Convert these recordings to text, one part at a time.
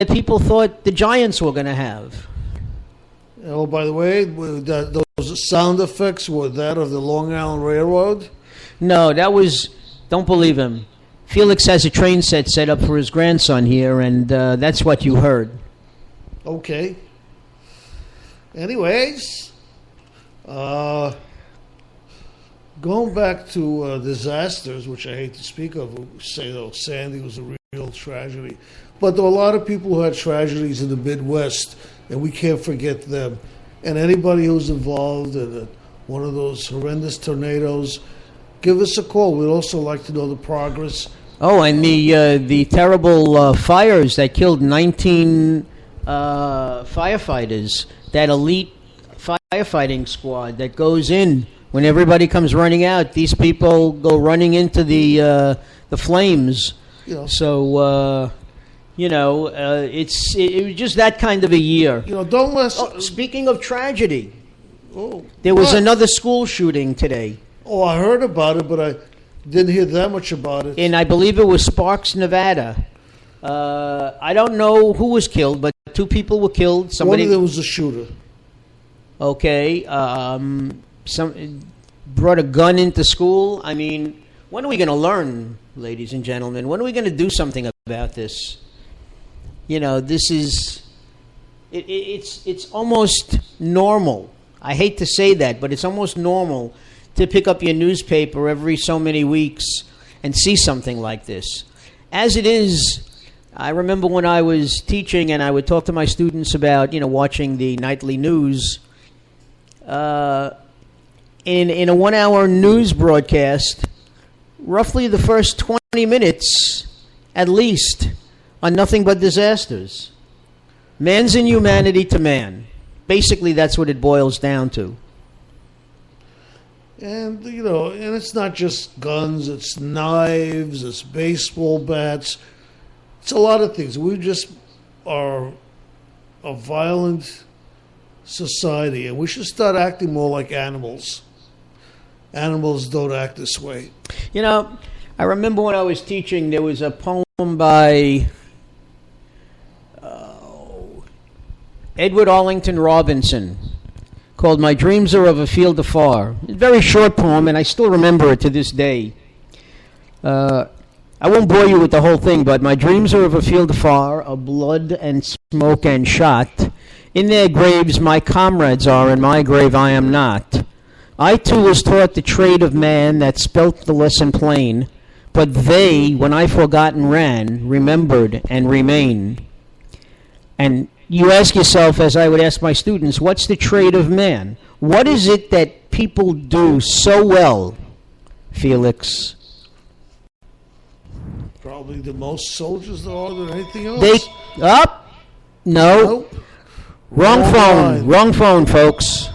people thought the Giants were going to have. Oh, by the way, those sound effects were that of the Long Island Railroad? No, that was, don't believe him. Felix has a train set up for his grandson here, and that's what you heard. Okay. Anyways, going back to disasters, which I hate to speak of, say, Sandy was a real tragedy. But there are a lot of people who had tragedies in the Midwest, and we can't forget them. And anybody who's involved in one of those horrendous tornadoes, give us a call. We'd also like to know the progress. Oh, and the terrible fires that killed 19 firefighters, that elite firefighting squad that goes in when everybody comes running out. These people go running into the flames. So, it was just that kind of a year. Don't mess. Speaking of tragedy, there was another school shooting today. Oh, I heard about it, but I didn't hear that much about it. And I believe it was Sparks, Nevada. I don't know who was killed, but 2 people were killed. One of them was a shooter. Okay. Some brought a gun into school. I mean, when are we going to learn, ladies and gentlemen? When are we going to do something about this? This is... It's almost normal. I hate to say that, but it's almost normal to pick up your newspaper every so many weeks and see something like this. As it is, I remember when I was teaching and I would talk to my students about, watching the nightly news. In a 1-hour news broadcast, roughly the first 20 minutes, at least, are nothing but disasters. Man's inhumanity to man. Basically, that's what it boils down to. And, and it's not just guns, it's knives, it's baseball bats. It's a lot of things. We just are a violent society, and we should start acting more like animals. Animals don't act this way. I remember when I was teaching, there was a poem by Edward Arlington Robinson called My Dreams Are of a Field Afar. A very short poem, and I still remember it to this day. I won't bore you with the whole thing, but my dreams are of a field afar, of blood and smoke and shot. In their graves my comrades are, in my grave I am not. I too was taught the trade of man that spelt the lesson plain, but they, when I forgotten ran, remembered and remain. And you ask yourself, as I would ask my students, what's the trade of man? What is it that people do so well, Felix? Probably the most soldiers there are than anything else. No. Wrong phone, folks.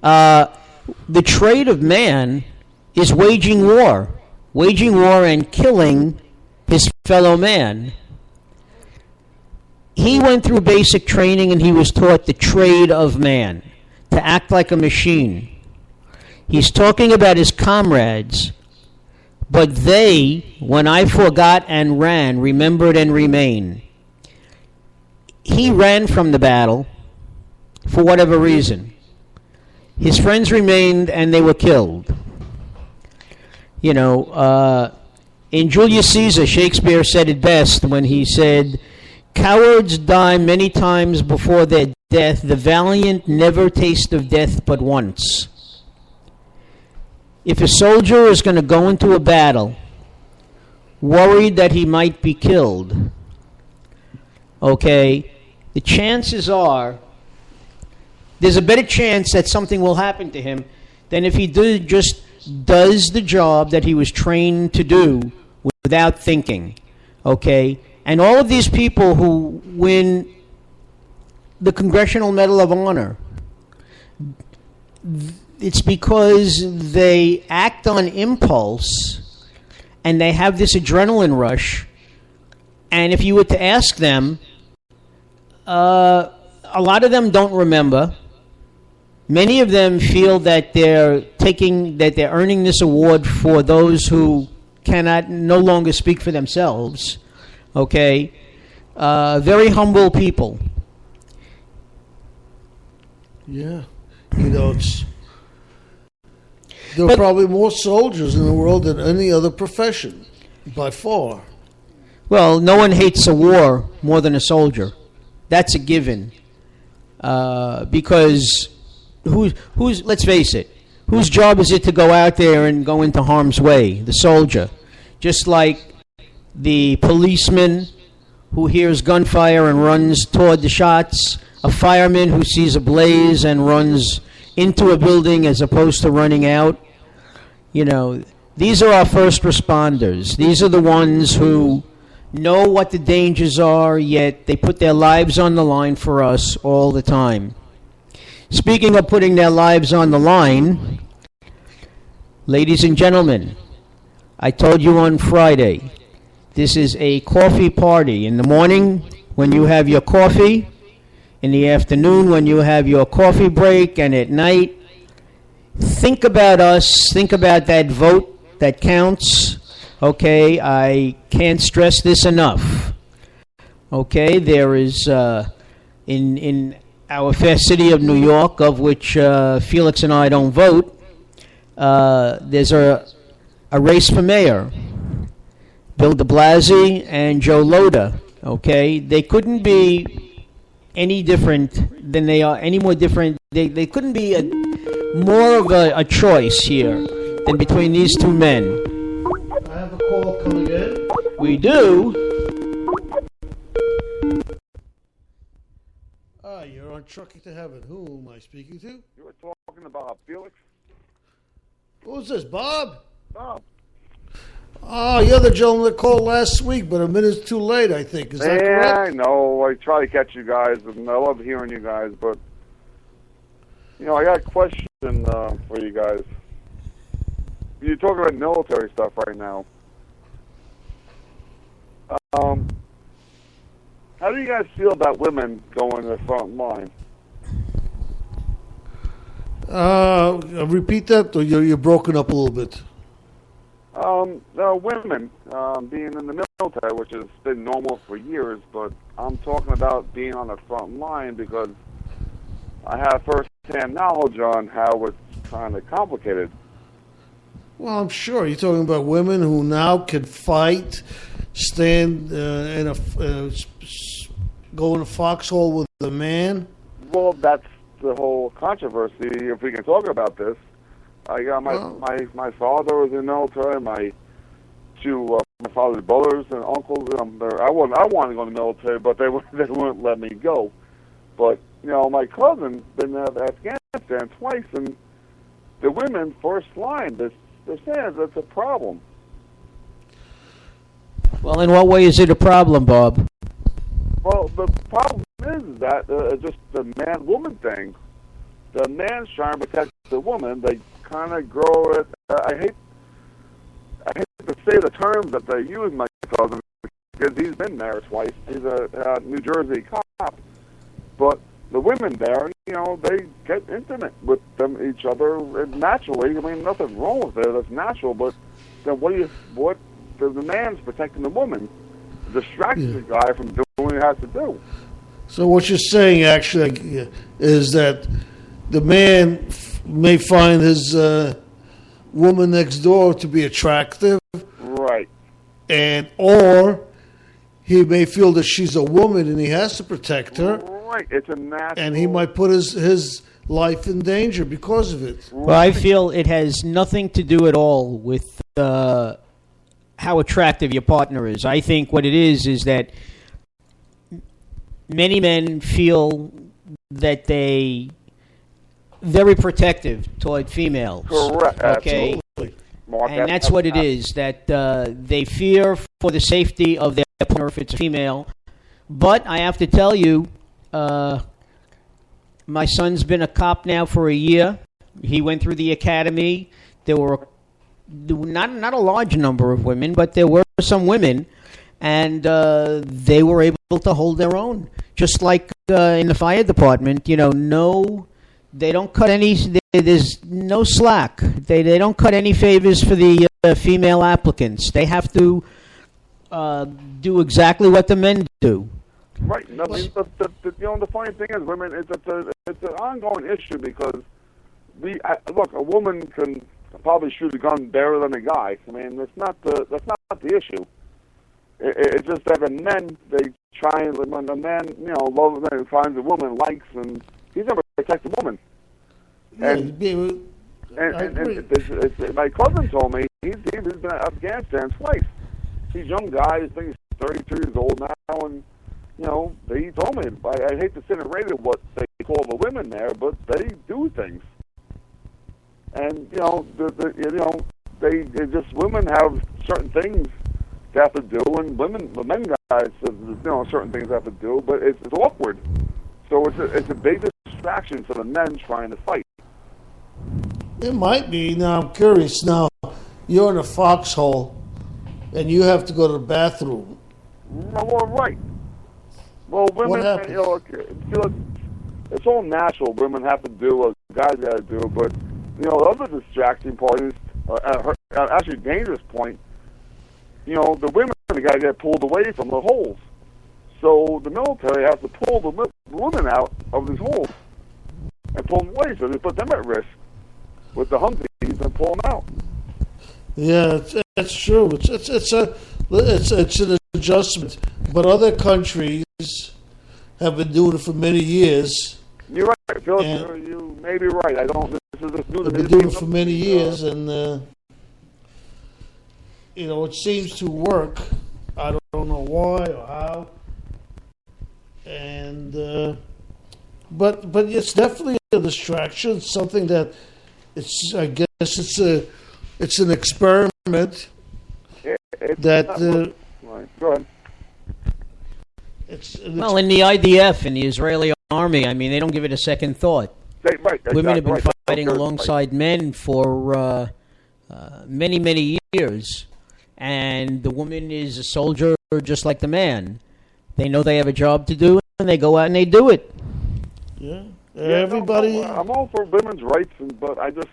The trade of man is waging war and killing his fellow man. He went through basic training and he was taught the trade of man, to act like a machine. He's talking about his comrades, but they, when I forgot and ran, remembered and remain. He ran from the battle for whatever reason. His friends remained and they were killed. In Julius Caesar, Shakespeare said it best when he said, "Cowards die many times before their death. The valiant never taste of death but once." If a soldier is going to go into a battle worried that he might be killed, the chances are there's a better chance that something will happen to him than if he just does the job that he was trained to do without thinking. And all of these people who win the Congressional Medal of Honor, it's because they act on impulse and they have this adrenaline rush. And if you were to ask them, a lot of them don't remember. Many of them feel that they're earning this award for those who cannot no longer speak for themselves. Very humble people. Yeah. There are probably more soldiers in the world than any other profession, by far. Well, no one hates a war more than a soldier. That's a given. Because who's let's face it, whose job is it to go out there and go into harm's way? The soldier. Just like the policeman who hears gunfire and runs toward the shots, a fireman who sees a blaze and runs into a building as opposed to running out. These are our first responders. These are the ones who know what the dangers are, yet they put their lives on the line for us all the time. Speaking of putting their lives on the line, ladies and gentlemen, I told you on Friday, this is a coffee party. In the morning, when you have your coffee, in the afternoon, when you have your coffee break, and at night, think about us, think about that vote that counts. Okay, I can't stress this enough. Okay, there is, in our fair city of New York, of which Felix and I don't vote, there's a race for mayor. Bill de Blasio and Joe Lhota. Okay, they couldn't be any different than they are, any more different. They couldn't be more of a choice here than between these two men. I have a call coming in. We do. You're on Trucking to Heaven. Who am I speaking to? You were talking about Felix? Who's this, Bob? Bob. Oh, you're the gentleman that called last week, but a minute too late, I think. Is that correct? Yeah, I know. I try to catch you guys, and I love hearing you guys, but, I got a question for you guys. You're talking about military stuff right now. How do you guys feel about women going to the front line? Repeat that, or you're broken up a little bit. Women being in the military, which has been normal for years, but I'm talking about being on the front line because I have first-hand knowledge on how it's kind of complicated. Well, I'm sure you're talking about women who now can fight, stand go in a foxhole with a man. Well, that's the whole controversy. If we can talk about this, I got my father was in the military. My father's brothers and uncles. I wanted to go in the military, but they wouldn't let me go. But my cousin been to Afghanistan twice, and the women first line. They're saying that's a problem. Well, in what way is it a problem, Bob? Well, the problem is that just the man-woman thing. The man's trying to protect the woman. They kind of grow it. I hate to say the terms that they use, my cousin, because he's been there twice. He's a New Jersey cop. But the women there, they get intimate with each other naturally. I mean, nothing wrong with it. That's natural. But then what the man's protecting the woman, distracting the guy from doing what he has to do. So what you're saying actually is that the man may find his woman next door to be attractive, right? Or he may feel that she's a woman and he has to protect her. Right, it's a natural. And he might put his life in danger because of it. Well, I feel it has nothing to do at all with how attractive your partner is. I think what it is that many men feel that they very protective toward females. Correct. Okay. Absolutely. And that's what it is, that they fear for the safety of their partner if it's a female. But I have to tell you, my son's been a cop now for a year. He went through the academy. There were not a large number of women, but there were some women, and they were able to hold their own. Just like in the fire department, no, they don't cut any. There's no slack. They don't cut any favors for the female applicants. They have to do exactly what the men do. Right. No, I mean, the funny thing is, women. It's an ongoing issue because look, a woman can probably shoot a gun better than a guy. I mean, that's not the issue. It's just that the men, they try and when the man, loves and finds a woman, likes, and he's never protect the woman. And my cousin told me he's been to Afghanistan twice. He's a young guy. I think he's 32 years old now, and he told me. I hate to sit and rate what they call the women there, but they do things. And they just women have certain things they have to do, and the men guys have, certain things they have to do, but it's awkward. So it's a big distraction for the men trying to fight. It might be. Now I'm curious. Now you're in a foxhole, and you have to go to the bathroom. Well, right. Well, women, it's all natural. Women have to do what guys got to do, but the other distracting part is actually dangerous point. The women got to get pulled away from the holes. So the military has to pull the women out of these holes and pull them away, so they put them at risk with the Humvees and pull them out. Yeah, that's true. It's an adjustment, but other countries have been doing it for many years. You're right, Phil. You may be right. This is new to me. They've been doing it for many years, and it seems to work. I don't know why or how. And but it's definitely a distraction. Something that I guess it's an experiment that. Right. Go ahead. Well, in the IDF, in the Israeli army, I mean, they don't give it a second thought. Women have been fighting alongside men for many, many years, and the woman is a soldier just like the man. They know they have a job to do, and they go out and they do it. Yeah, everybody. I'm all for women's rights, but I just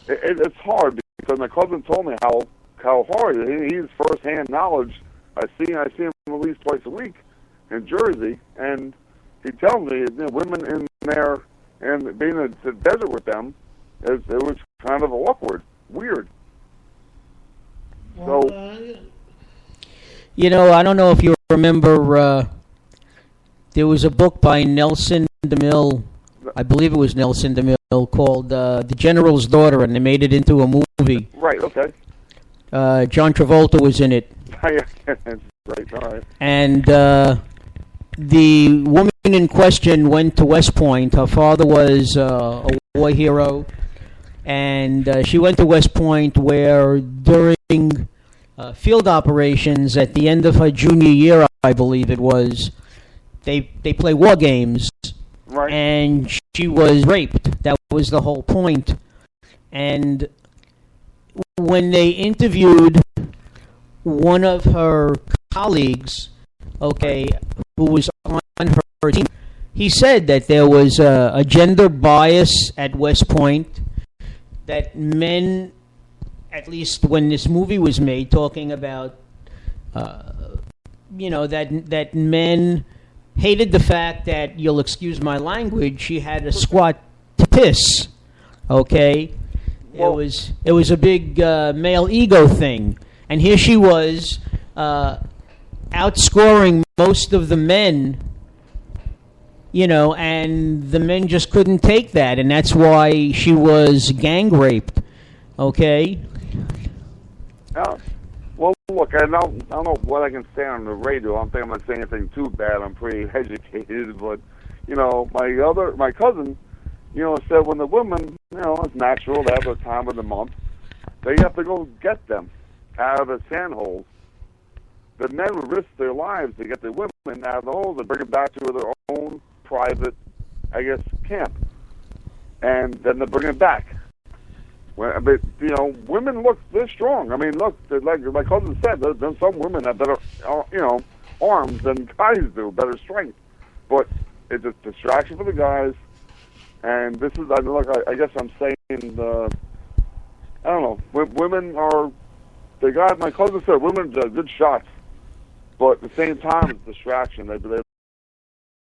it's hard because my cousin told me how hard it is. He's first-hand knowledge. I see him at least twice a week in Jersey, and he tells me women in there and being in the desert with them, it was kind of awkward, weird. Well, So, I don't know if you remember, there was a book by Nelson DeMille, I believe it was Nelson DeMille, called The General's Daughter, and they made it into a movie. Right, okay. John Travolta was in it. Right, all right. And the woman in question went to West Point. Her father was a war hero. And she went to West Point where during field operations at the end of her junior year, I believe it was, they play war games. Right. And she was raped. That was the whole point. And when they interviewed one of her colleagues, who was on her team, he said that there was a gender bias at West Point, that men, at least when this movie was made, talking about, that men hated the fact that, you'll excuse my language, she had a squat to piss, okay? Well, it was a big male ego thing. And here she was, outscoring most of the men, and the men just couldn't take that, and that's why she was gang raped, okay? Well, look, I don't know what I can say on the radio. I don't think I'm not saying anything too bad. I'm pretty educated, but, my cousin, said when the women, it's natural to have a time of the month, they have to go get them out of the sand holes. The men would risk their lives to get the women out of the holes and bring them back to their own private, camp. And then they bring them back. But, women they're strong. I mean, look, like my cousin said, there's some women have better, arms than guys do, better strength. But it's a distraction for the guys. And this is, I guess I'm saying, I don't know, women are, my cousin said women are good shots, but at the same time, it's a distraction. They